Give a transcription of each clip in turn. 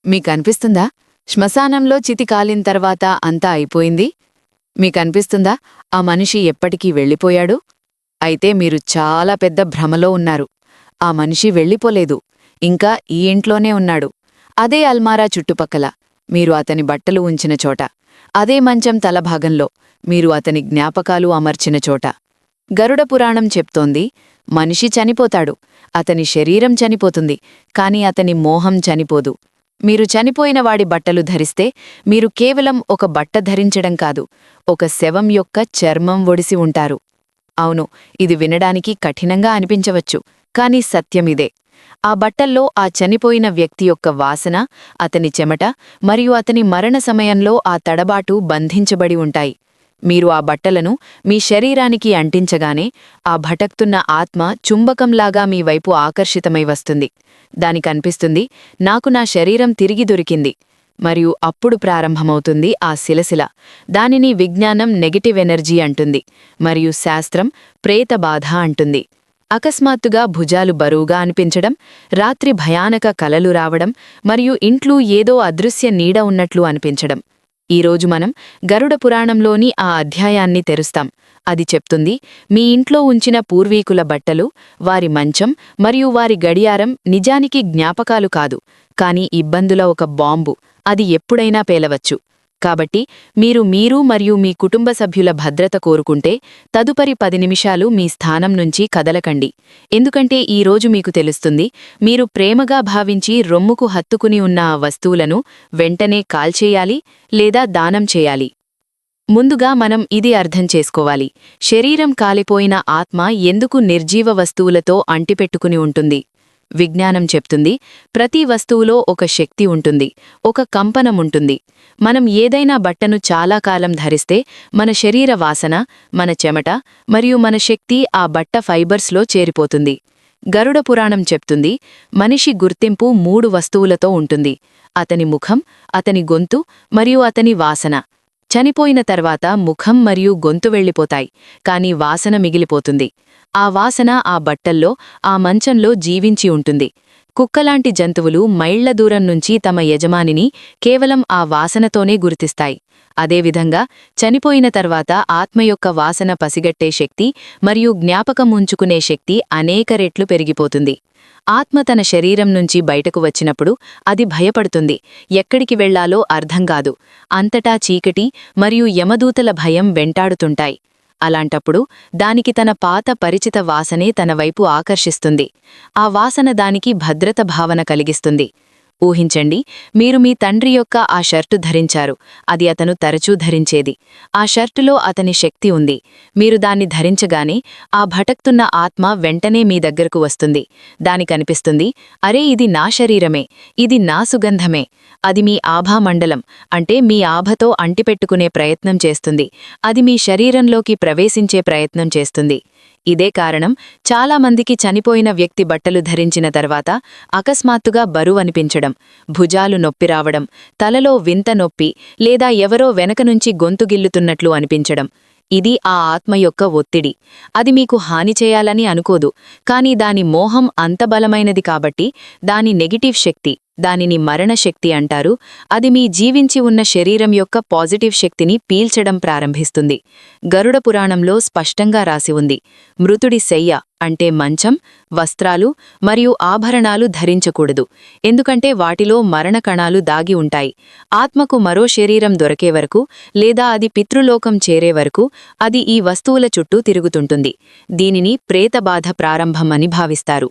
మీకనిపిస్తుందా? శ్మశానంలో చితి కాలిన తర్వాత అంతా అయిపోయింది? మీకనిపిస్తుందా ఆ మనిషి ఎప్పటికీ వెళ్ళిపోయాడు? అయితే మీరు చాలా పెద్ద భ్రమలో ఉన్నారు. ఆ మనిషి వెళ్ళిపోలేదు. ఇంకా ఈ ఇంట్లోనే ఉన్నాడు. అదే అల్మారా చుట్టుపక్కల, మీరు అతని బట్టలు ఉంచిన చోట, అదే మంచం తలభాగంలో, మీరు అతని జ్ఞాపకాలు అమర్చిన చోట. గరుడ పురాణం చెప్తోంది, మనిషి చనిపోతాడు, అతని శరీరం చనిపోతుంది, కాని అతని మోహం చనిపోదు. మీరు చనిపోయిన వాడి బట్టలు ధరిస్తే మీరు కేవలం ఒక బట్ట ధరించడం కాదు, ఒక శవం యొక్క చర్మం ఒడిసి ఉంటారు. అవును, ఇది వినడానికి కఠినంగా అనిపించవచ్చు, కాని సత్యమిదే. ఆ బట్టల్లో ఆ చనిపోయిన వ్యక్తి యొక్క వాసన, అతని చెమట మరియు అతని మరణ సమయంలో ఆ తడబాటు బంధించబడి ఉంటాయి. మీరు ఆ బట్టలను మీ శరీరానికి అంటించగానే ఆ భటక్తున్న ఆత్మ చుంబకంలాగా మీ వైపు ఆకర్షితమై వస్తుంది. దానికనిపిస్తుంది, నాకు నా శరీరం తిరిగి దొరికింది. మరియు అప్పుడు ప్రారంభమవుతుంది ఆ శిలశిల. దానిని విజ్ఞానం నెగటివ్ ఎనర్జీ అంటుంది, మరియు శాస్త్రం ప్రేతబాధ అంటుంది. అకస్మాత్తుగా భుజాలు బరువుగా అనిపించడం, రాత్రి భయానక కలలు రావడం, మరియు ఇంట్లో ఏదో అదృశ్య నీడ ఉన్నట్లు అనిపించడం. ఈరోజు మనం గరుడ పురాణంలోని ఆ అధ్యాయాన్ని తెరుస్తాం. అది చెప్తుంది, మీ ఇంట్లో ఉంచిన పూర్వీకుల బట్టలు, వారి మంచం మరియు వారి గడియారం నిజానికి జ్ఞాపకాలు కాదు, కాని ఇబ్బందుల ఒక బాంబు. అది ఎప్పుడైనా పేలవచ్చు. కాబట్టి మీరు మరియు మీ కుటుంబ సభ్యుల భద్రత కోరుకుంటే తదుపరి 10 నిమిషాలు మీ స్థానం నుంచి కదలకండి. ఎందుకంటే ఈరోజు మీకు తెలుస్తుంది, మీరు ప్రేమగా భావించి రొమ్ముకు హత్తుకుని ఉన్న ఆ వస్తువులను వెంటనే కాల్చేయాలి లేదా దానం చేయాలి. ముందుగా మనం ఇది అర్థం చేసుకోవాలి, శరీరం కాలిపోయిన ఆత్మ ఎందుకు నిర్జీవ వస్తువులతో అంటిపెట్టుకుని ఉంటుంది. విజ్ఞానం చెప్తుంది, ప్రతి వస్తువులో ఒక శక్తి ఉంటుంది, ఒక కంపనముంటుంది. మనం ఏదైనా బట్టను చాలా కాలం ధరిస్తే మన శరీర వాసన, మన చెమట మరియు మన శక్తి ఆ బట్ట ఫైబర్స్లో చేరిపోతుంది. గరుడ పురాణం చెప్తుంది, మనిషి గుర్తింపు 3 వస్తువులతో ఉంటుంది: అతని ముఖం, అతని గొంతు మరియు అతని వాసన. చనిపోయిన తర్వాత ముఖం మరియు గొంతు వెళ్ళిపోతాయి, కాని వాసన మిగిలిపోతుంది. ఆ వాసన ఆ బట్టల్లో, ఆ మంచంలో జీవించి ఉంటుంది. కుక్కలాంటి జంతువులు మైళ్ల దూరం నుంచి తమ యజమానిని కేవలం ఆ వాసనతోనే గుర్తిస్తాయి. అదేవిధంగా చనిపోయిన తర్వాత ఆత్మ యొక్క వాసన పసిగట్టే శక్తి మరియు జ్ఞాపకం ఉంచుకునే శక్తి అనేక రెట్లు పెరిగిపోతుంది. ఆత్మ తన శరీరం నుంచి బయటకు వచ్చినప్పుడు అది భయపడుతుంది, ఎక్కడికి వెళ్లాలో అర్థంకాదు. అంతటా చీకటి మరియు యమదూతల భయం వెంటాడుతుంటాయి. అలాంటప్పుడు దానికి తన పాత పరిచిత వాసనే తన వైపు ఆకర్షిస్తుంది. ఆ వాసన దానికి భద్రత భావన కలిగిస్తుంది. ఊహించండి, మీరు మీ తండ్రి యొక్క ఆ షర్టు ధరించారు, అది అతను తరచూ ధరించేది. ఆ షర్టులో అతని శక్తి ఉంది. మీరు దాన్ని ధరించగానే ఆ భటక్తున్న ఆత్మ వెంటనే మీ దగ్గరకు వస్తుంది. దానికనిపిస్తుంది, అరే ఇది నా శరీరమే, ఇది నా సుగంధమే. అది మీ ఆభామండలం, అంటే మీ ఆభతో అంటిపెట్టుకునే ప్రయత్నం చేస్తుంది. అది మీ శరీరంలోకి ప్రవేశించే ప్రయత్నం చేస్తుంది. ఇదే కారణం, చాలామందికి చనిపోయిన వ్యక్తి బట్టలు ధరించిన తర్వాత అకస్మాత్తుగా బరువనిపించడం, భుజాలు నొప్పి రావడం, తలలో వింత నొప్పి లేదా ఎవరో వెనకనుంచి గొంతు గిల్లుతున్నట్లు అనిపించడం. ఇది ఆ ఆత్మ యొక్క ఒత్తిడి. అది మీకు హాని చేయాలని అనుకోదు, కాని దాని మోహం అంత బలమైనది కాబట్టి, దాని నెగిటివ్ శక్తి, దానిని మరణశక్తి అంటారు, అది మీ జీవించి ఉన్న శరీరం యొక్క పాజిటివ్ శక్తిని పీల్చడం ప్రారంభిస్తుంది. గరుడ పురాణంలో స్పష్టంగా రాసి ఉంది, మృతుడి శయ్య అంటే మంచం, వస్త్రాలు మరియు ఆభరణాలు ధరించకూడదు, ఎందుకంటే వాటిలో మరణకణాలు దాగి ఉంటాయి. ఆత్మకు మరో శరీరం దొరికే వరకు లేదా అది పితృలోకం చేరే వరకు అది ఈ వస్తువుల చుట్టూ తిరుగుతుంటుంది. దీనిని ప్రేతబాధ ప్రారంభం అని భావిస్తారు.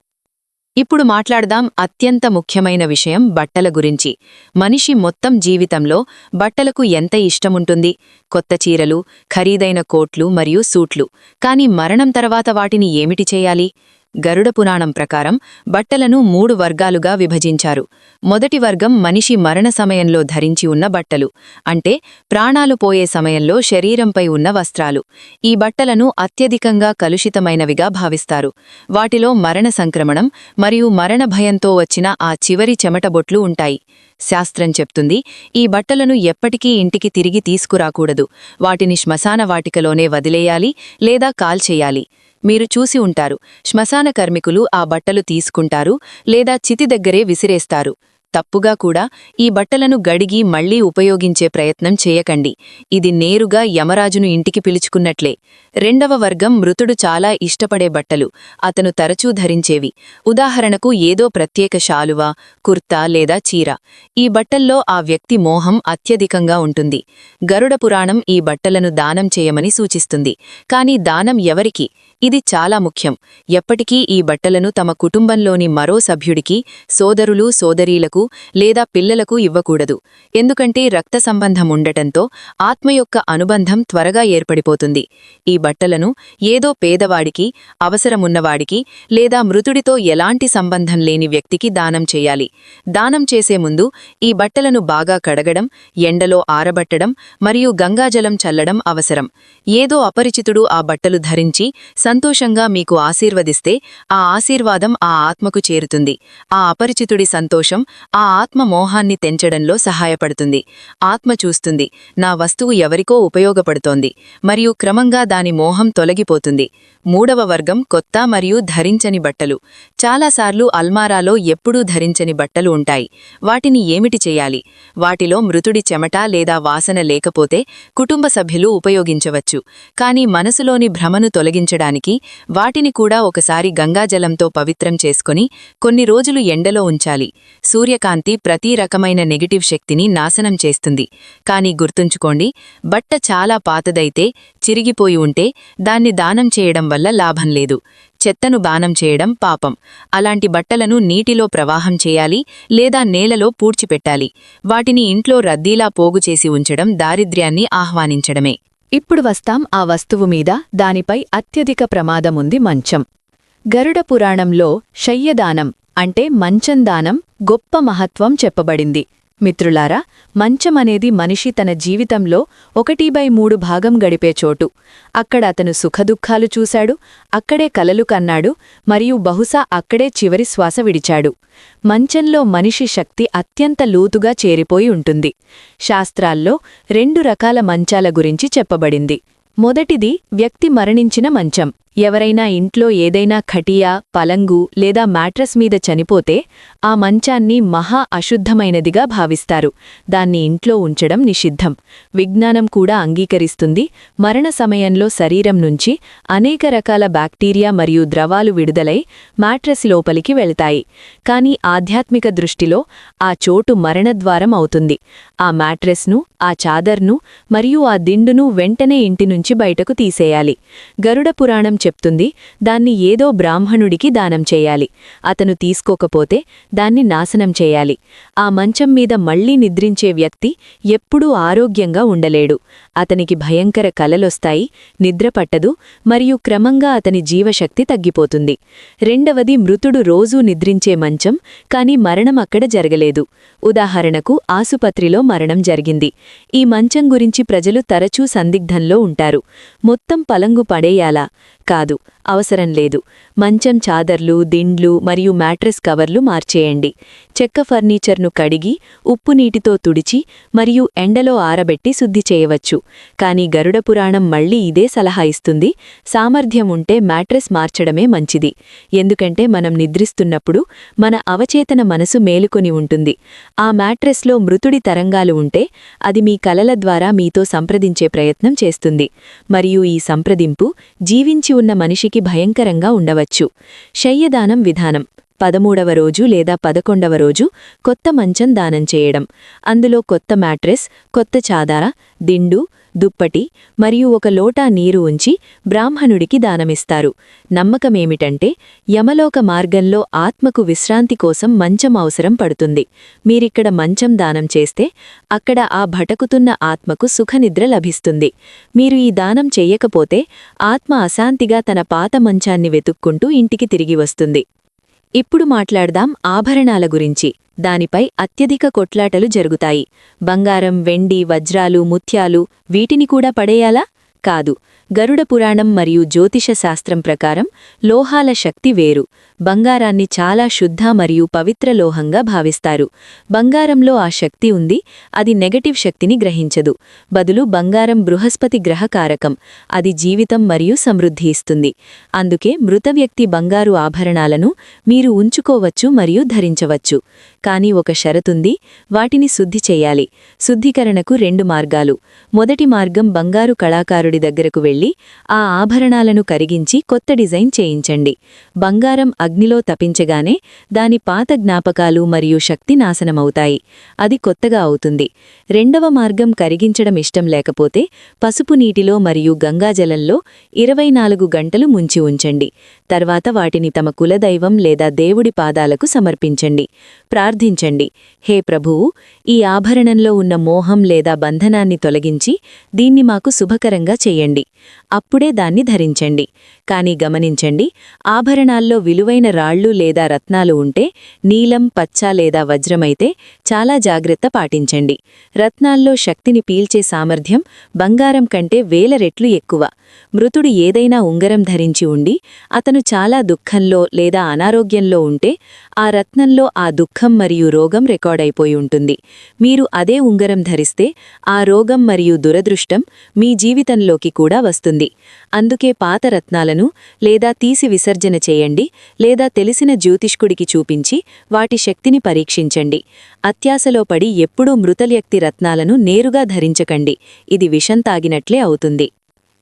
ఇప్పుడు మాట్లాడదాం అత్యంత ముఖ్యమైన విషయం, బట్టల గురించి. మనిషి మొత్తం జీవితంలో బట్టలకు ఎంత ఇష్టముంటుంది. కొత్త చీరలు, ఖరీదైన కోట్లు మరియు సూట్లు. కాని మరణం తర్వాత వాటిని ఏమిటి చేయాలి? గరుడ పురాణం ప్రకారం బట్టలను 3 వర్గాలుగా విభజించారు. మొదటి వర్గం మనిషి మరణ సమయంలో ధరించి ఉన్న బట్టలు, అంటే ప్రాణాలు పోయే సమయంలో శరీరంపై ఉన్న వస్త్రాలు. ఈ బట్టలను అత్యధికంగా కలుషితమైనవిగా భావిస్తారు. వాటిలో మరణ సంక్రమణం మరియు మరణ భయంతో వచ్చిన ఆ చివరి చెమటబొట్లు ఉంటాయి. శాస్త్రం చెప్తుంది, ఈ బట్టలను ఎప్పటికీ ఇంటికి తిరిగి తీసుకురాకూడదు. వాటిని శ్మశాన వాటికలోనే వదిలేయాలి లేదా కాల్చేయాలి. మీరు చూసి ఉంటారు, శ్మశాన కార్మికులు ఆ బట్టలు తీసుకుంటారు లేదా చితి దగ్గరే విసిరేస్తారు. తప్పుగా కూడా ఈ బట్టలను గడిగి మళ్లీ ఉపయోగించే ప్రయత్నం చేయకండి. ఇది నేరుగా యమరాజును ఇంటికి పిలుచుకున్నట్లే. రెండవ వర్గం మృతుడు చాలా ఇష్టపడే బట్టలు. అతను తరచూ ధరించేవి. ఉదాహరణకు ఏదో ప్రత్యేక శాలువా, కుర్తా లేదా చీర. ఈ బట్టల్లో ఆ వ్యక్తి మోహం అత్యధికంగా ఉంటుంది. గరుడ పురాణం ఈ బట్టలను దానం చేయమని సూచిస్తుంది. కానీ దానం ఎవరికి? ఇది చాలా ముఖ్యం. ఎప్పటికీ ఈ బట్టలను తమ కుటుంబంలోని మరో సభ్యుడికి, సోదరులు సోదరీలకు లేదా పిల్లలకు ఇవ్వకూడదు. ఎందుకంటే రక్త సంబంధం ఉండటంతో ఆత్మ యొక్క అనుబంధం త్వరగా ఏర్పడిపోతుంది. ఈ బట్టలను ఏదో పేదవాడికి, అవసరమున్నవాడికి లేదా మృతుడితో ఎలాంటి సంబంధం లేని వ్యక్తికి దానం చేయాలి. దానం చేసే ముందు ఈ బట్టలను బాగా కడగడం, ఎండలో ఆరబట్టడం మరియు గంగాజలం చల్లడం అవసరం. ఏదో అపరిచితుడు ఆ బట్టలు ధరించి సంతోషంగా మీకు ఆశీర్వదిస్తే ఆ ఆశీర్వాదం ఆ ఆత్మకు చేరుతుంది. ఆ అపరిచితుడి సంతోషం ఆ ఆత్మ మోహాన్ని తెంచడంలో సహాయపడుతుంది. ఆత్మ చూస్తుంది, నా వస్తువు ఎవరికో ఉపయోగపడుతోంది, మరియు క్రమంగా దాని మోహం తొలగిపోతుంది. మూడవ వర్గం కొత్త మరియు ధరించని బట్టలు. చాలాసార్లు అల్మారాలో ఎప్పుడూ ధరించని బట్టలు ఉంటాయి. వాటిని ఏమిటి చేయాలి? వాటిలో మృతుడి చెమట లేదా వాసన లేకపోతే కుటుంబ సభ్యులు ఉపయోగించవచ్చు. కానీ మనసులోని భ్రమను తొలగించడానికి వాటిని కూడా ఒకసారి గంగాజలంతో పవిత్రం చేసుకొని కొన్ని రోజులు ఎండలో ఉంచాలి. సూర్యకాంతి ప్రతి రకమైన నెగటివ్ శక్తిని నాశనం చేస్తుంది. కానీ గుర్తుంచుకోండి, బట్ట చాలా పాతదైతే, చిరిగిపోయి ఉంటే దాన్ని దానం చేయడం వల్ల లాభం లేదు. చెత్తను దానం చేయడం పాపం. అలాంటి బట్టలను నీటిలో ప్రవాహం చేయాలి లేదా నేలలో పూడ్చిపెట్టాలి. వాటిని ఇంట్లో రద్దీలా పోగుచేసి ఉంచడం దారిద్ర్యాన్ని ఆహ్వానించడమే. ఇప్పుడు వస్తాం ఆ వస్తువు మీద. దానిపై అత్యధిక ప్రమాదముంది మంచం. గరుడ పురాణంలో శయ్యదానం అంటే మంచం దానం గొప్ప మహత్వం చెప్పబడింది. మిత్రులారా, మంచమనేది మనిషి తన జీవితంలో 1/3 భాగం గడిపే చోటు. అక్కడ అతను సుఖదుఖాలు చూశాడు, అక్కడే కలలు కన్నాడు, మరియు బహుశా అక్కడే చివరి శ్వాస విడిచాడు. మంచంలో మనిషి శక్తి అత్యంత లోతుగా చేరిపోయి ఉంటుంది. శాస్త్రాల్లో 2 రకాల మంచాల గురించి చెప్పబడింది. మొదటిది వ్యక్తి మరణించిన మంచం. ఎవరైనా ఇంట్లో ఏదైనా ఖటియా, పలంగు లేదా మ్యాట్రస్ మీద చనిపోతే ఆ మంచాన్ని మహా అశుద్ధమైనదిగా భావిస్తారు. దాన్ని ఇంట్లో ఉంచడం నిషిద్ధం. విజ్ఞానం కూడా అంగీకరిస్తుంది. మరణ సమయంలో శరీరం నుంచి అనేక రకాల బ్యాక్టీరియా మరియు ద్రవాలు విడుదలై మ్యాట్రస్ లోపలికి వెళ్తాయి. కానీ ఆధ్యాత్మిక దృష్టిలో ఆ చోటు మరణద్వారం అవుతుంది. ఆ మ్యాట్రెస్ను, ఆ చాదర్ను మరియు ఆ దిండును వెంటనే ఇంటినుంచి బయటకు తీసేయాలి. గరుడ పురాణం చెప్తుంది, దాన్ని ఏదో బ్రాహ్మణుడికి దానం చేయాలి. అతను తీసుకోకపోతే దాన్ని నాశనం చేయాలి. ఆ మంచం మీద మళ్లీ నిద్రించే వ్యక్తి ఎప్పుడూ ఆరోగ్యంగా ఉండలేడు. అతనికి భయంకర కలలొస్తాయి, నిద్రపట్టదు, మరియు క్రమంగా అతని జీవశక్తి తగ్గిపోతుంది. రెండవది మృతుడు రోజూ నిద్రించే మంచం, కాని మరణం అక్కడ జరగలేదు. ఉదాహరణకు ఆసుపత్రిలో మరణం జరిగింది. ఈ మంచం గురించి ప్రజలు తరచూ సందిగ్ధంలో ఉంటారు. మొత్తం పలంగు పడేయాలా? కాదు, అవసరం లేదు. మంచం చాదర్లు, దిండ్లు మరియు మ్యాట్రెస్ కవర్లు మార్చేయండి. చెక్క ఫర్నిచర్ను కడిగి ఉప్పు నీటితో తుడిచి మరియు ఎండలో ఆరబెట్టి శుద్ధి చేయవచ్చు. కానీ గరుడ పురాణం మళ్లీ ఇదే సలహా ఇస్తుంది, సామర్థ్యం ఉంటే మ్యాట్రెస్ మార్చడమే మంచిది. ఎందుకంటే మనం నిద్రిస్తున్నప్పుడు మన అవచేతన మనసు మేలుకొని ఉంటుంది. ఆ మ్యాట్రెస్లో మృతుడి తరంగాలు ఉంటే అది మీ కలల ద్వారా మీతో సంప్రదించే ప్రయత్నం చేస్తుంది. మరియు ఈ సంప్రదింపు జీవించి ఉన్న మనిషికి భయంకరంగా ఉండవచ్చు. శయ్యదానం విధానం: 13వ రోజు లేదా 11వ రోజు కొత్త మంచం దానం చేయడం. అందులో కొత్త మ్యాట్రెస్, కొత్త చాదర, దిండు, దుప్పటి మరియు ఒక లోటా నీరు ఉంచి బ్రాహ్మణుడికి దానమిస్తారు. నమ్మకమేమిటంటే యమలోక మార్గంలో ఆత్మకు విశ్రాంతి కోసం మంచం అవసరం పడుతుంది. మీరిక్కడ మంచం దానం చేస్తే అక్కడ ఆ భటకుతున్న ఆత్మకు సుఖనిద్ర లభిస్తుంది. మీరు ఈ దానం చెయ్యకపోతే ఆత్మ అశాంతిగా తన పాత మంచాన్ని వెతుక్కుంటూ ఇంటికి తిరిగి వస్తుంది. ఇప్పుడు మాట్లాడదాం ఆభరణాల గురించి. దానిపై అత్యధిక కొట్లాటలు జరుగుతాయి. బంగారం, వెండి, వజ్రాలు, ముత్యాలు వీటిని కూడా పడేయాలా? కాదు. గరుడ పురాణం మరియు జ్యోతిష శాస్త్రం ప్రకారం లోహాల శక్తి వేరు. బంగారాన్ని చాలా శుద్ధ మరియు పవిత్ర లోహంగా భావిస్తారు. బంగారంలో ఆ శక్తి ఉంది, అది నెగటివ్ శక్తిని గ్రహించదు. బదులు బంగారం బృహస్పతి గ్రహకారకం, అది జీవితం మరియు సమృద్ధి ఇస్తుంది. అందుకే మృత వ్యక్తి బంగారు ఆభరణాలను మీరు ఉంచుకోవచ్చు మరియు ధరించవచ్చు. కాని ఒక షరతుంది, వాటిని శుద్ధి చెయ్యాలి. శుద్ధీకరణకు 2 మార్గాలు. మొదటి మార్గం, బంగారు కళాకారుడి దగ్గరకు వెళ్లి ఆ ఆభరణాలను కరిగించి కొత్త డిజైన్ చేయించండి. బంగారం అగ్నిలో తపించగానే దాని పాత జ్ఞాపకాలు మరియు శక్తి నాశనమవుతాయి. అది కొత్తగా అవుతుంది. రెండవ మార్గం, కరిగించడం ఇష్టం లేకపోతే పసుపు నీటిలో మరియు గంగాజలంలో 24 గంటలు ముంచి ఉంచండి. తర్వాత వాటిని తమ కులదైవం లేదా దేవుడి పాదాలకు సమర్పించండి. ప్రార్థించండి, హే ప్రభువు, ఈ ఆభరణంలో ఉన్న మోహం లేదా బంధనాన్ని తొలగించి దీన్ని మాకు శుభకరంగా చెయ్యండి. అప్పుడే దాన్ని ధరించండి. కాని గమనించండి, ఆభరణాల్లో విలువైన రాళ్ళు లేదా రత్నాలు ఉంటే, నీలం, పచ్చ లేదా వజ్రమైతే చాలా జాగ్రత్త పాటించండి. రత్నాల్లో శక్తిని పీల్చే సామర్థ్యం బంగారం కంటే 1000 రెట్లు ఎక్కువ. మృతుడు ఏదైనా ఉంగరం ధరించి ఉండి అతను చాలా దుఃఖంలో లేదా అనారోగ్యంలో ఉంటే ఆ రత్నంలో ఆ దుఃఖం మరియు రోగం రికార్డైపోయి ఉంటుంది. మీరు అదే ఉంగరం ధరిస్తే ఆ రోగం మరియు దురదృష్టం మీ జీవితంలోకి కూడా వస్తుంది. అందుకే పాత రత్నాలను లేదా తీసి విసర్జన చేయండి లేదా తెలిసిన జ్యోతిష్కుడికి చూపించి వాటి శక్తిని పరీక్షించండి. అత్యాశలో పడి ఎప్పుడూ మృతవ్యక్తి రత్నాలను నేరుగా ధరించకండి. ఇది విషం తాగినట్లే అవుతుంది.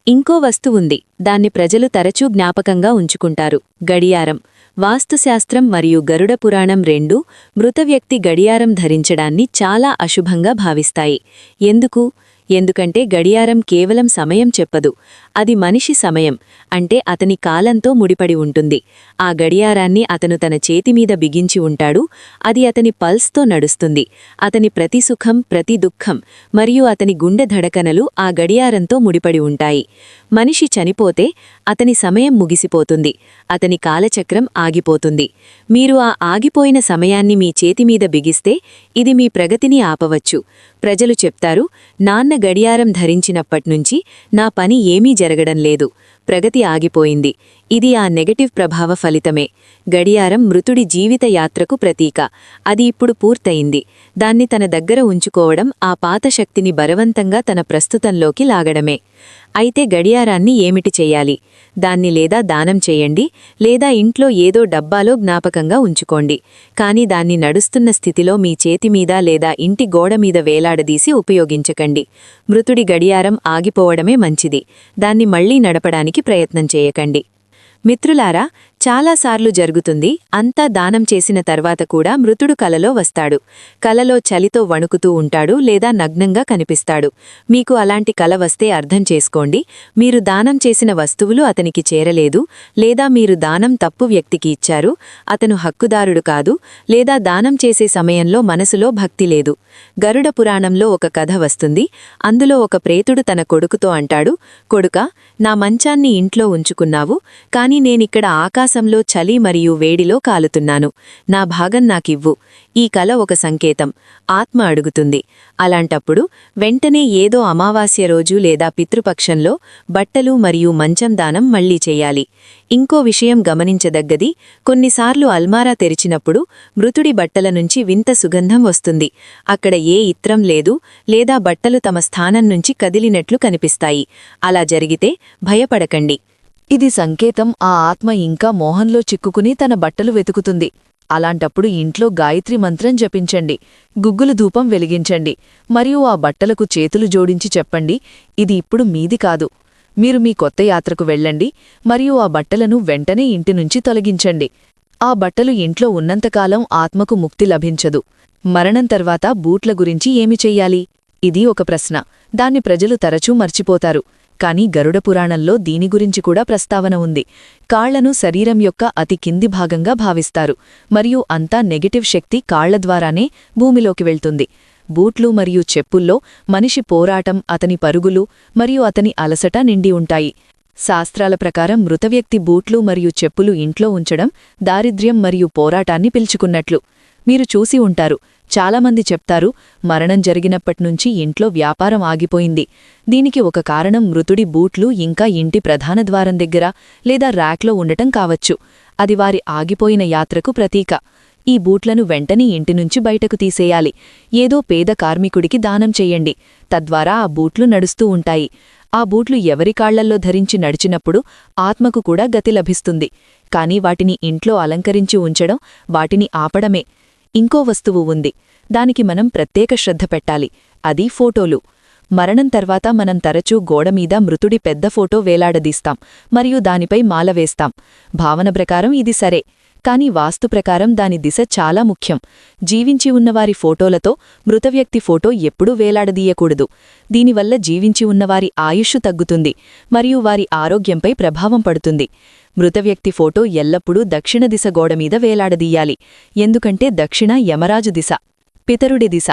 ఇంకో వస్తువుంది, దాన్ని ప్రజలు తరచూ జ్ఞాపకంగా ఉంచుకుంటారు: గడియారం. వాస్తుశాస్త్రం మరియు గరుడ పురాణం రెండూ మృతవ్యక్తి గడియారం ధరించడాన్ని చాలా అశుభంగా భావిస్తాయి. ఎందుకంటే గడియారం కేవలం సమయం చెప్పదు, అది మనిషి సమయం, అంటే అతని కాలంతో ముడిపడి ఉంటుంది. ఆ గడియారాన్ని అతను తన చేతిమీద బిగించి ఉంటాడు. అది అతని పల్స్తో నడుస్తుంది. అతని ప్రతి సుఖం, ప్రతి దుఃఖం మరియు అతని గుండె ధడకనలు ఆ గడియారంతో ముడిపడి ఉంటాయి. మనిషి చనిపోతే అతని సమయం ముగిసిపోతుంది, అతని కాలచక్రం ఆగిపోతుంది. మీరు ఆ ఆగిపోయిన సమయాన్ని మీ చేతిమీద బిగిస్తే ఇది మీ ప్రగతిని ఆపవచ్చు. ప్రజలు చెప్తారు, నాన్న గడియారం ధరించినప్పట్నుంచి నా పని ఏమీ జరగడం లేదు, ప్రగతి ఆగిపోయింది. ఇది ఆ నెగటివ్ ప్రభావ ఫలితమే. గడియారం మృతుడి జీవిత యాత్రకు ప్రతీక. అది ఇప్పుడు పూర్తయింది. దాన్ని తన దగ్గర ఉంచుకోవడం ఆ పాత శక్తిని బలవంతంగా తన ప్రస్తుతంలోకి లాగడమే. అయితే గడియారాన్ని ఏమిటి చెయ్యాలి? దాన్ని లేదా దానం చేయండి, లేదా ఇంట్లో ఏదో డబ్బాలో జ్ఞాపకంగా ఉంచుకోండి. కాని దాన్ని నడుస్తున్న స్థితిలో మీ చేతిమీద లేదా ఇంటి గోడమీద వేలాడదీసి ఉపయోగించకండి. మృతుడి గడియారం ఆగిపోవడమే మంచిది. దాన్ని మళ్లీ నడపడానికి ప్రయత్నం చేయకండి. మిత్రులారా, చాలాసార్లు జరుగుతుంది, అంతా దానం చేసిన తర్వాత కూడా మృతుడు కలలో వస్తాడు. కలలో చలితో వణుకుతూ ఉంటాడు లేదా నగ్నంగా కనిపిస్తాడు. మీకు అలాంటి కల వస్తే అర్థం చేసుకోండి, మీరు దానం చేసిన వస్తువులు అతనికి చేరలేదు, లేదా మీరు దానం తప్పు వ్యక్తికి ఇచ్చారు, అతను హక్కుదారుడు కాదు, లేదా దానం చేసే సమయంలో మనసులో భక్తి లేదు. గరుడ పురాణంలో ఒక కథ వస్తుంది. అందులో ఒక ప్రేతుడు తన కొడుకుతో అంటాడు, కొడుకా, నా మంచాన్ని ఇంట్లో ఉంచుకున్నావు, కాని నేనిక్కడ ఆకాశంలో చలి మరియు వేడిలో కాలుతున్నాను. నా భాగం నాకివ్వు. ఈ కల ఒక సంకేతం. ఆత్మ అడుగుతుంది. అలాంటప్పుడు వెంటనే ఏదో అమావాస్య రోజు లేదా పితృపక్షంలో బట్టలు మరియు మంచం దానం మళ్లీ చెయ్యాలి. ఇంకో విషయం గమనించదగ్గది, కొన్నిసార్లు అల్మారా తెరిచినప్పుడు మృతుడి బట్టల నుంచి వింత సుగంధం వస్తుంది. అక్కడ ఏ ఇత్రం లేదు, లేదా బట్టలు తమ స్థానం నుంచి కదిలినట్లు కనిపిస్తాయి. అలా జరిగితే భయపడకండి. ఇది సంకేతం ఆ ఆత్మ ఇంకా మోహంలో చిక్కుకుని తన బట్టలు వెతుకుతుంది. అలాంటప్పుడు ఇంట్లో గాయత్రి మంత్రం జపించండి, గుగ్గులు ధూపం వెలిగించండి, మరియు ఆ బట్టలకు చేతులు జోడించి చెప్పండి, ఇది ఇప్పుడు మీది కాదు. మీరు మీ కొత్త యాత్రకు వెళ్ళండి మరియు ఆ బట్టలను వెంటనే ఇంటినుంచి తొలగించండి. ఆ బట్టలు ఇంట్లో ఉన్నంతకాలం ఆత్మకు ముక్తి లభించదు. మరణం తర్వాత బూట్ల గురించి ఏమి చెయ్యాలి? ఇది ఒక ప్రశ్న. దాన్ని ప్రజలు తరచూ మర్చిపోతారు. కాని గరుడ పురాణంలో దీని గురించి కూడా ప్రస్తావన ఉంది. కాళ్లను శరీరం యొక్క అతి కింది భాగంగా భావిస్తారు, మరియు అంతా నెగటివ్ శక్తి కాళ్ల ద్వారానే భూమిలోకి వెళ్తుంది. బూట్లు మరియు చెప్పుల్లో మనిషి పోరాటం, అతని పరుగులు మరియు అతని అలసట నిండి ఉంటాయి. శాస్త్రాల ప్రకారం మృతవ్యక్తి బూట్లు మరియు చెప్పులు ఇంట్లో ఉంచడం దారిద్ర్యం మరియు పోరాటాన్ని పిలుచుకున్నట్లు. మీరు చూసి ఉంటారు, చాలామంది చెప్తారు, మరణం జరిగినప్పట్నుంచి ఇంట్లో వ్యాపారం ఆగిపోయింది. దీనికి ఒక కారణం మృతుడి బూట్లు ఇంకా ఇంటి ప్రధాన ద్వారం దగ్గర లేదా ర్యాక్లో ఉండటం కావచ్చు. అది వారి ఆగిపోయిన యాత్రకు ప్రతీక. ఈ బూట్లను వెంటనే ఇంటినుంచి బయటకు తీసేయాలి. ఏదో పేద కార్మికుడికి దానం చెయ్యండి. తద్వారా ఆ బూట్లు నడుస్తూ ఉంటాయి. ఆ బూట్లు ఎవరి కాళ్లల్లో ధరించి నడిచినప్పుడు ఆత్మకు కూడా గతి లభిస్తుంది. కాని వాటిని ఇంట్లో అలంకరించి ఉంచడం వాటిని ఆపడమే. ఇంకో వస్తువు ఉంది. దానికి మనం ప్రత్యేక శ్రద్ధ పెట్టాలి. అది ఫోటోలు. మరణం తర్వాత మనం తరచూ గోడమీద మృతుడి పెద్ద ఫోటో వేలాడదీస్తాం మరియు దానిపై మాల వేస్తాం. భావన ప్రకారం ఇది సరే, కాని వాస్తు ప్రకారం దాని దిశ చాలా ముఖ్యం. జీవించి ఉన్నవారి ఫోటోలతో మృతవ్యక్తి ఫోటో ఎప్పుడూ వేలాడదీయకూడదు. దీనివల్ల జీవించి ఉన్నవారి ఆయుష్షు తగ్గుతుంది మరియు వారి ఆరోగ్యంపై ప్రభావం పడుతుంది. మృతవ్యక్తి ఫోటో ఎల్లప్పుడూ దక్షిణ దిశ గోడమీద వేలాడదీయాలి. ఎందుకంటే దక్షిణ యమరాజు దిశ, పితరుడి దిశ.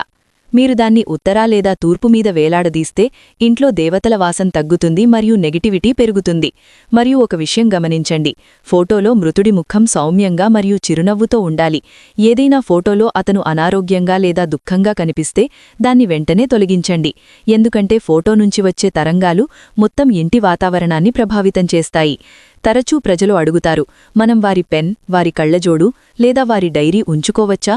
మీరు దాన్ని ఉత్తరా లేదా తూర్పు మీద వేలాడదీస్తే ఇంట్లో దేవతల వాసం తగ్గుతుంది మరియు నెగిటివిటీ పెరుగుతుంది. మరియు ఒక విషయం గమనించండి, ఫోటోలో మృతుడి ముఖం సౌమ్యంగా మరియు చిరునవ్వుతో ఉండాలి. ఏదైనా ఫోటోలో అతను అనారోగ్యంగా లేదా దుఃఖంగా కనిపిస్తే దాన్ని వెంటనే తొలగించండి. ఎందుకంటే ఫోటో నుంచి వచ్చే తరంగాలు మొత్తం ఇంటి వాతావరణాన్ని ప్రభావితం చేస్తాయి. తరచూ ప్రజలు అడుగుతారు, మనం వారి పెన్, వారి కళ్లజోడు లేదా వారి డైరీ ఉంచుకోవచ్చా?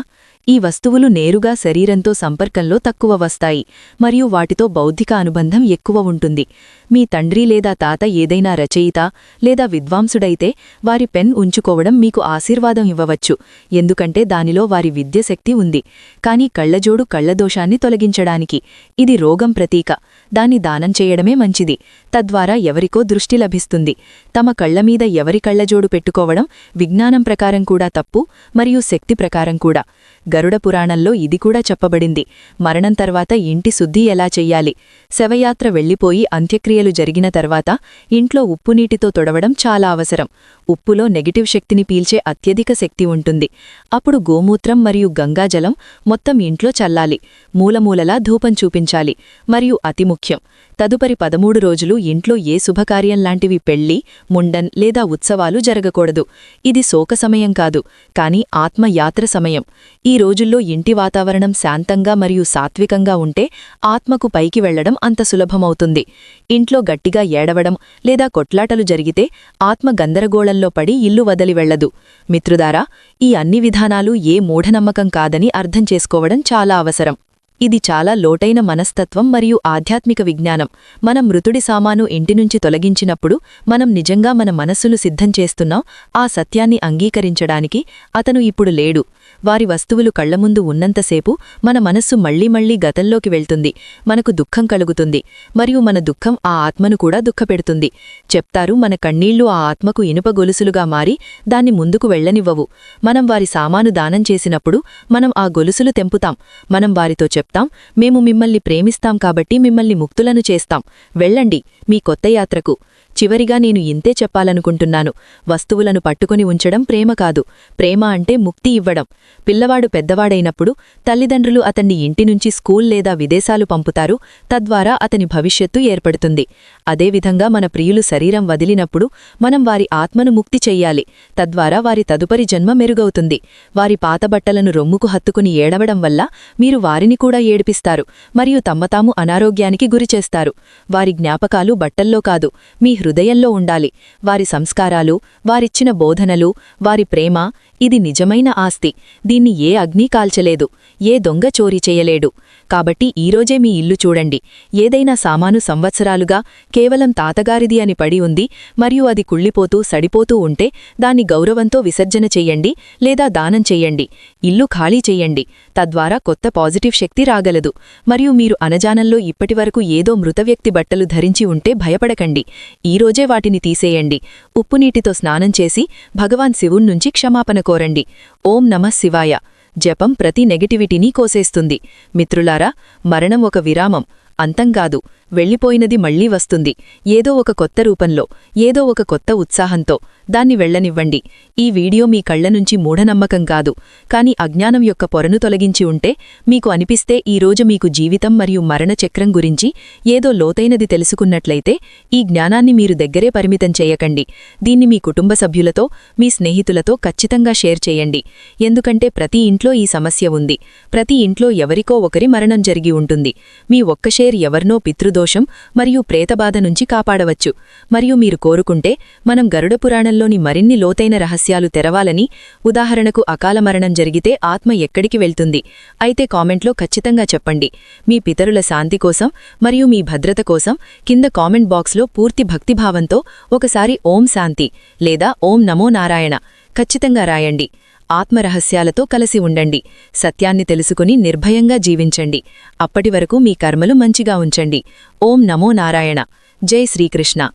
ఈ వస్తువులు నేరుగా శరీరంతో సంపర్కంలో తక్కువ వస్తాయి మరియు వాటితో బౌద్ధిక అనుబంధం ఎక్కువ ఉంటుంది. మీ తండ్రి లేదా తాత ఏదైనా రచయిత లేదా విద్వాంసుడైతే వారి పెన్ ఉంచుకోవడం మీకు ఆశీర్వాదం ఇవ్వవచ్చు, ఎందుకంటే దానిలో వారి విద్యశక్తి ఉంది. కానీ కళ్లజోడు కళ్లదోషాన్ని తొలగించడానికి. ఇది రోగం ప్రతీక. దాన్ని దానం చేయడమే మంచిది. తద్వారా ఎవరికో దృష్టి లభిస్తుంది. తమ కళ్లమీద ఎవరి కళ్లజోడు పెట్టుకోవడం విజ్ఞానం ప్రకారం కూడా తప్పు మరియు శక్తి ప్రకారం కూడా. గరుడ పురాణంలో ఇది కూడా చెప్పబడింది. మరణం తర్వాత ఇంటి శుద్ధి ఎలా చెయ్యాలి. శవయాత్ర వెళ్లిపోయి అంత్యక్రియలు జరిగిన తర్వాత ఇంట్లో ఉప్పునీటితో తొడవడం చాలా అవసరం. ఉప్పులో నెగిటివ్ శక్తిని పీల్చే అత్యధిక శక్తి ఉంటుంది. అప్పుడు గోమూత్రం మరియు గంగాజలం మొత్తం ఇంట్లో చల్లాలి. మూలమూలలా ధూపం చూపించాలి. మరియు అతి ముఖ్యం, తదుపరి 13 రోజులు ఇంట్లో ఏ శుభకార్యంలాంటివి పెళ్లి, ముండన్ లేదా ఉత్సవాలు జరగకూడదు. ఇది శోక సమయం కాదు, కాని ఆత్మయాత్ర సమయం. ఈ రోజుల్లో ఇంటి వాతావరణం శాంతంగా మరియు సాత్వికంగా ఉంటే ఆత్మకు పైకి వెళ్లడం అంత సులభమవుతుంది. ఇంట్లో గట్టిగా ఏడవడం లేదా కొట్లాటలు జరిగితే ఆత్మ గందరగోళంలో పడి ఇల్లు వదిలి వెళ్లదు. మిత్రుదారా, ఈ అన్ని విధానాలు ఏ మూఢనమ్మకం కాదని అర్థం చేసుకోవడం చాలా అవసరం. ఇది చాలా లోటైన మనస్తత్వం మరియు ఆధ్యాత్మిక విజ్ఞానం. మనం మృతుడి సామాను ఇంటినుంచి తొలగించినప్పుడు మనం నిజంగా మన మనస్సును సిద్ధం చేస్తున్నాం ఆ సత్యాన్ని అంగీకరించడానికి. అతను ఇప్పుడు లేడు. వారి వస్తువులు కళ్లముందు ఉన్నంతసేపు మన మనస్సు మళ్లీ మళ్లీ గతంలోకి వెళ్తుంది. మనకు దుఃఖం కలుగుతుంది మరియు మన దుఃఖం ఆ ఆత్మను కూడా దుఃఖపెడుతుంది. చెప్తారు, మన కన్నీళ్లు ఆ ఆత్మకు ఇనుప గొలుసులుగా మారి దాన్ని ముందుకు వెళ్లనివ్వవు. మనం వారి సామాను దానం చేసినప్పుడు మనం ఆ గొలుసులు తెంపుతాం. మనం వారితో చెప్తాం, మేము మిమ్మల్ని ప్రేమిస్తాం కాబట్టి మిమ్మల్ని ముక్తులను చేస్తాం. వెళ్ళండి మీ కొత్త యాత్రకు. చివరిగా నేను ఇంతే చెప్పాలనుకుంటున్నాను. వస్తువులను పట్టుకుని ఉంచడం ప్రేమ కాదు. ప్రేమ అంటే ముక్తి ఇవ్వడం. పిల్లవాడు పెద్దవాడైనప్పుడు తల్లిదండ్రులు అతన్ని ఇంటినుంచి స్కూల్ లేదా విదేశాలు పంపుతారు. తద్వారా అతని భవిష్యత్తు ఏర్పడుతుంది. అదేవిధంగా మన ప్రియులు శరీరం వదిలినప్పుడు మనం వారి ఆత్మను ముక్తి చెయ్యాలి. తద్వారా వారి తదుపరి జన్మ మెరుగవుతుంది. వారి పాత బట్టలను రొమ్ముకు హత్తుకుని ఏడవడం వల్ల మీరు వారిని కూడా ఏడిపిస్తారు మరియు తమ్మతాము అనారోగ్యానికి గురిచేస్తారు. వారి జ్ఞాపకాలు బట్టల్లో కాదు, మీ హృదయంలో ఉండాలి. వారి సంస్కారాలు, వారిచ్చిన బోధనలు, వారి ప్రేమ, ఇది నిజమైన ఆస్తి. దీన్ని ఏ అగ్ని కాల్చలేదు, ఏ దొంగ చోరీ చేయలేడు. కాబట్టి ఈరోజే మీ ఇల్లు చూడండి. ఏదైనా సామాను సంవత్సరాలుగా కేవలం తాతగారిది అని పడి ఉంది మరియు అది కుళ్ళిపోతూ సడిపోతూ ఉంటే దాన్ని గౌరవంతో విసర్జన చెయ్యండి లేదా దానం చెయ్యండి. ఇల్లు ఖాళీ చెయ్యండి. తద్వారా కొత్త పాజిటివ్ శక్తి రాగలదు. మరియు మీరు అనజానంలో ఇప్పటివరకు ఏదో మృతవ్యక్తి బట్టలు ధరించి ఉంటే భయపడకండి. ఈరోజే వాటిని తీసేయండి. ఉప్పునీటితో స్నానం చేసి భగవాన్ శివుణ్ణుంచి క్షమాపణ కోరండి. ఓం నమః శివాయ జపం ప్రతి నెగటివిటీని కోసేస్తుంది. మిత్రులారా, మరణం ఒక విరామం, అంతంకాదు. వెళ్ళిపోయినది మళ్లీ వస్తుంది. ఏదో ఒక కొత్త రూపంలో, ఏదో ఒక కొత్త ఉత్సాహంతో. దాన్ని వెళ్లనివ్వండి. ఈ వీడియో మీ కళ్లనుంచి మూఢనమ్మకం కాదు, కాని అజ్ఞానం యొక్క పొరను తొలగించి ఉంటే, మీకు అనిపిస్తే ఈరోజు మీకు జీవితం మరియు మరణ చక్రం గురించి ఏదో లోతైనది తెలుసుకున్నట్లయితే ఈ జ్ఞానాన్ని మీరు దగ్గరే పరిమితం చేయకండి. దీన్ని మీ కుటుంబ సభ్యులతో, మీ స్నేహితులతో ఖచ్చితంగా షేర్ చేయండి. ఎందుకంటే ప్రతి ఇంట్లో ఈ సమస్య ఉంది. ప్రతి ఇంట్లో ఎవరికో ఒకరి మరణం జరిగి ఉంటుంది. మీ ఒక్క షేర్ ఎవరినో పితృదోషం మరియు ప్రేతబాధ నుంచి కాపాడవచ్చు. మరియు మీరు కోరుకుంటే మనం గరుడ పురాణంలోని మరిన్ని లోతైన రహస్యాలు తెరవాలని. ఉదాహరణకు అకాల మరణం జరిగితే ఆత్మ ఎక్కడికి వెళ్తుంది? అయితే కామెంట్లో ఖచ్చితంగా చెప్పండి. మీ పితరుల శాంతి కోసం మరియు మీ భద్రత కోసం కింద కామెంట్ బాక్స్లో పూర్తి భక్తిభావంతో ఒకసారి ఓం శాంతి లేదా ఓం నమో నారాయణ ఖచ్చితంగా రాయండి. ఆత్మరహస్యాలతో కలిసి ఉండండి. సత్యాన్ని తెలుసుకుని నిర్భయంగా జీవించండి. అప్పటివరకు మీ కర్మలు మంచిగా ఉంచండి. ఓం నమో నారాయణ. జై శ్రీకృష్ణ.